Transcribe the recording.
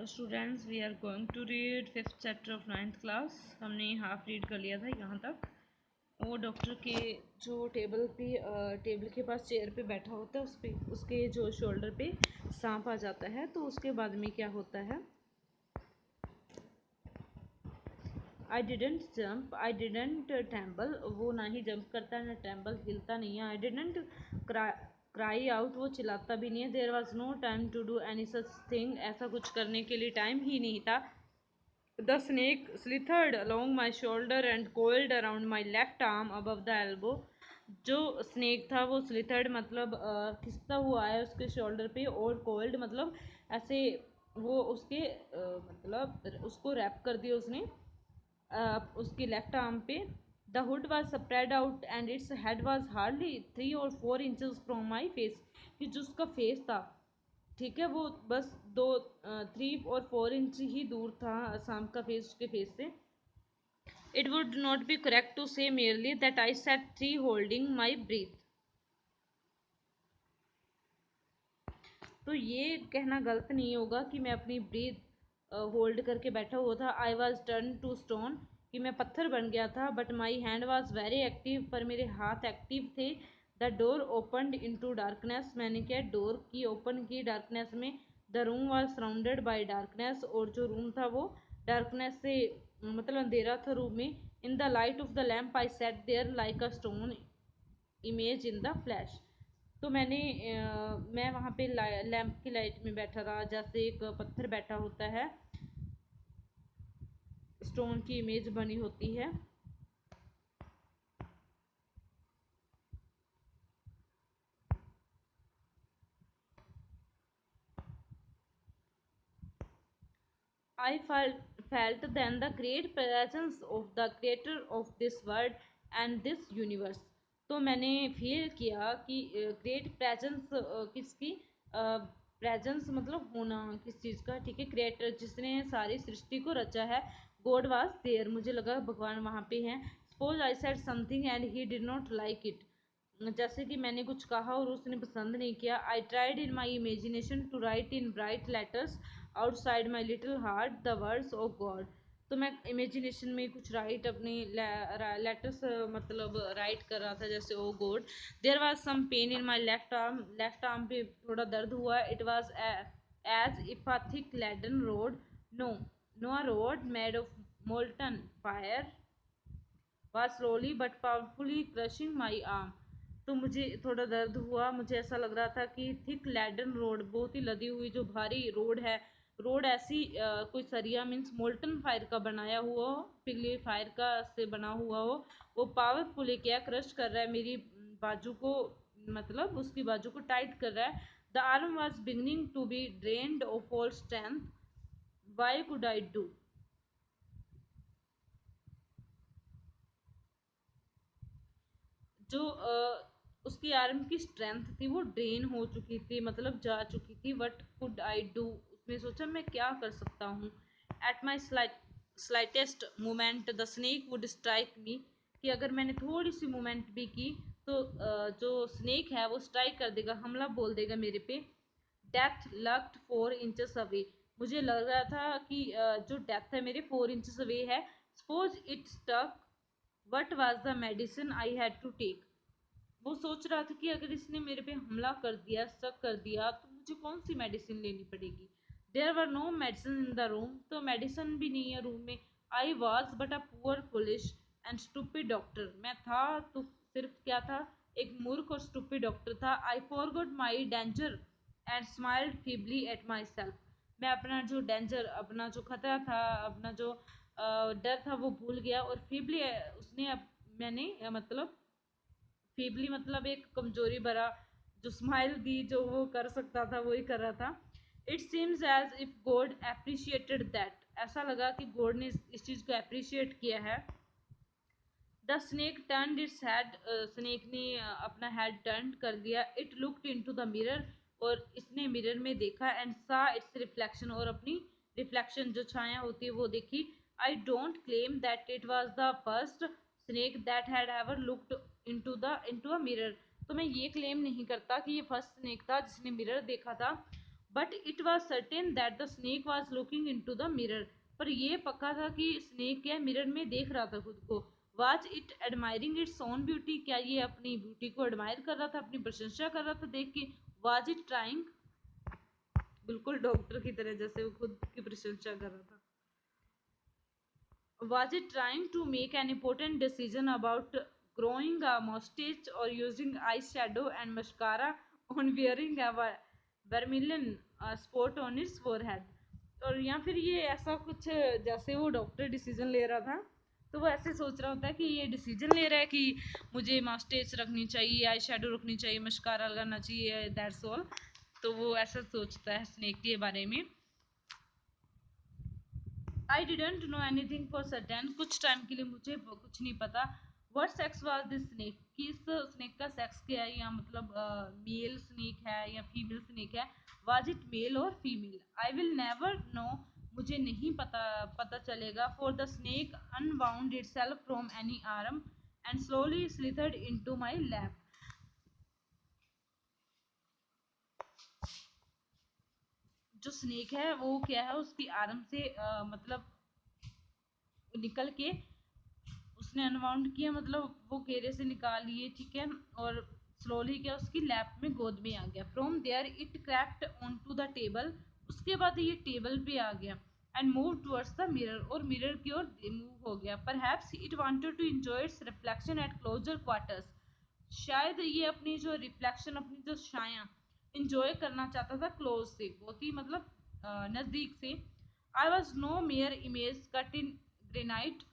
Hello students, we are going to read 5th chapter of 9th class. हमने half read कर लिया था यहाँ तक। वो डॉक्टर के जो टेबल के पास चेयर पे बैठा होता है, उस पे उसके जो शोल्डर पे सांप आ जाता है। तो उसके बाद में क्या होता है, I didn't jump, I didn't tremble. वो ना ही जंप करता है ना ट्रैम्बल, हिलता नहीं है। आई डिडेंट क्राई आउट, वो चिल्लाता भी नहीं है। There was no time to do any such thing, ऐसा कुछ करने के लिए टाइम ही नहीं था। The snake slithered along my shoulder and coiled around my left arm above the elbow. जो स्नेक था वो स्लिथर्ड मतलब खिसता हुआ है उसके शोल्डर पे, और कोल्ड मतलब ऐसे वो उसके मतलब उसको रैप कर दिया उसने उसके लेफ्ट आर्म पे। The hood was spread out and its head was hardly 3 or 4 inches from my face. कि जो उसका फेस था, ठीक है, वो बस 3 और 4 इंच ही दूर था सांप का फेस उसके फेस से। It would not be correct to say merely that I sat 3 holding my breath. तो ये कहना गलत नहीं होगा कि मैं अपनी ब्रीथ होल्ड करके बैठा हुआ था। I was turn to stone, कि मैं पत्थर बन गया था। But my hand was very active, पर मेरे हाथ एक्टिव थे। The door opened into darkness, मैंने क्या डोर की ओपन की डार्कनेस में। The room was surrounded by darkness, और जो रूम था वो डार्कनेस से मतलब अंधेरा था रूम में। In the light of the lamp I sat there like a stone image in the flash. तो मैं वहाँ पे लैम्प की लाइट में बैठा रहा, जैसे एक पत्थर बैठा होता है, स्टोन की इमेज बनी होती है। I felt then the great presence of the creator of this world and this universe. तो मैंने फील किया कि ग्रेट प्रेजेंस किसकी, प्रेजेंस मतलब होना किस चीज़ का, ठीक है, क्रिएटर जिसने सारी सृष्टि को रचा है। गॉड वाज देयर, मुझे लगा भगवान वहाँ पे हैं। Suppose I said something and he did not like it, जैसे कि मैंने कुछ कहा और उसने पसंद नहीं किया। I tried in my imagination to write in bright letters outside my little heart the words of God. तो मैं इमेजिनेशन में कुछ राइट अपनी लेटर्स मतलब राइट कर रहा था, जैसे oh God. There was some pain in my left arm पे थोड़ा दर्द हुआ। It was as if a thick leaden rod, no no a rod made of molten fire was slowly but powerfully crushing my arm। तो मुझे थोड़ा दर्द हुआ, मुझे ऐसा लग रहा था कि थिक लैडन रोड, बहुत ही लदी हुई जो भारी रोड है, रोड ऐसी कोई सरिया मीन्स मोल्टन फायर का बनाया हुआ हो, पिघली फायर का से बना हुआ हो, वो पावरफुली क्या क्रश कर रहा है मेरी बाजू को, मतलब उसकी बाजू को टाइट कर रहा है। The arm was beginning to be drained of all strength, why could I do. जो उसकी आर्म की स्ट्रेंथ थी वो ड्रेन हो चुकी थी, मतलब जा चुकी थी। वट कुड आई डू, उसने सोचा मैं क्या कर सकता हूँ। At my slightest moment the snake would strike मी, कि अगर मैंने थोड़ी सी मोमेंट भी की तो जो स्नेक है वो स्ट्राइक कर देगा, हमला बोल देगा मेरे पे। डेथ लक्ड 4 इंचेस अवे, मुझे लग रहा था कि जो डेथ है मेरे 4 इंचेस अवे है। Suppose it stuck, what was the medicine I had to take. वो सोच रहा था कि अगर इसने मेरे पे हमला कर दिया, शक कर दिया, तो मुझे कौन सी मेडिसिन लेनी पड़ेगी। There were no medicine in the room, तो मेडिसिन भी नहीं है रूम में। I was but a poor foolish and stupid doctor, मैं था तो सिर्फ क्या था, एक मूर्ख और स्टूपिड डॉक्टर था। I forgot my danger and smiled feebly at my self, मैं अपना जो डेंजर, अपना जो खतरा था, अपना जो डर था वो भूल गया। और फीबली मैंने मतलब फीबली मतलब एक कमजोरी भरा जो स्माइल दी, जो वो कर सकता था वही कर रहा था। It seems as if God appreciated that, ऐसा लगा कि गॉड ने इस चीज़ को अप्रिशिएट किया है। The snake turn its head, snake ने अपना हेड टर्न कर दिया। It looked into the mirror, और इसने मिरर में देखा। एंड सा इट्स रिफ्लेक्शन, और अपनी रिफ्लेक्शन जो छाया होती है वो देखी। I don't claim that it was the first snake that had ever looked into a mirror, तो मैं ये क्लेम नहीं करता कि ये फर्स्ट स्नेक था जिसने मिरर देखा था। But it was certain that the snake was looking into the mirror. पर ये पक्का था कि स्नेक क्या मिरर में देख रहा था खुद को। Was it admiring its own beauty, क्या ये अपनी ब्यूटी को एडमायर कर रहा था, अपनी प्रशंसा कर रहा था देख के। वाज इट ट्राइंग, बिल्कुल डॉक्टर की तरह जैसे वो खुद की प्रशंसा कर रहा था। Was it trying to make an important decision about growing a mustache or using eyeshadow and mascara on wearing a vermilion spot on its forehead? और या फिर ये ऐसा कुछ जैसे वो डॉक्टर डिसीजन ले रहा था तो वो ऐसे सोच रहा होता है कि ये डिसीजन ले रहा है कि मुझे मास्टेच रखनी चाहिए, आई शेडो रखनी चाहिए, मस्कारा लगाना चाहिए, दैट्स ऑल। तो वो ऐसा सोचता है स्नेक के बारे में। I didn't know anything for certain, कुछ टाइम के लिए मुझे कुछ नहीं पता। What sex was this snake, कि इस स्नेक का सेक्स क्या है, या मतलब मेल स्नेक है या फीमेल स्नेक है। Was it male or female, I will never know, मुझे नहीं पता चलेगा। For the snake unbound itself from any arm and slowly slithered into my lap. जो स्नेक है वो क्या है, उसकी आर्म से मतलब निकल के उसने अनवाउंड किया, मतलब वो घेरे से निकाल लिए, ठीक है। और स्लोली क्या उसकी लैप में गोद में आ गया। From there it crept onto the table, उसके बाद ये टेबल पे आ गया। And move towards the mirror, और मिरर की ओर मूव हो गया। Perhaps it wanted to enjoy its reflection at closer quarters, शायद ये अपनी जो रिफ्लेक्शन, अपनी जो छाया इंजॉय करना चाहता था क्लोज से, बहुत ही मतलब नजदीक से। I was no mere image cut in granite,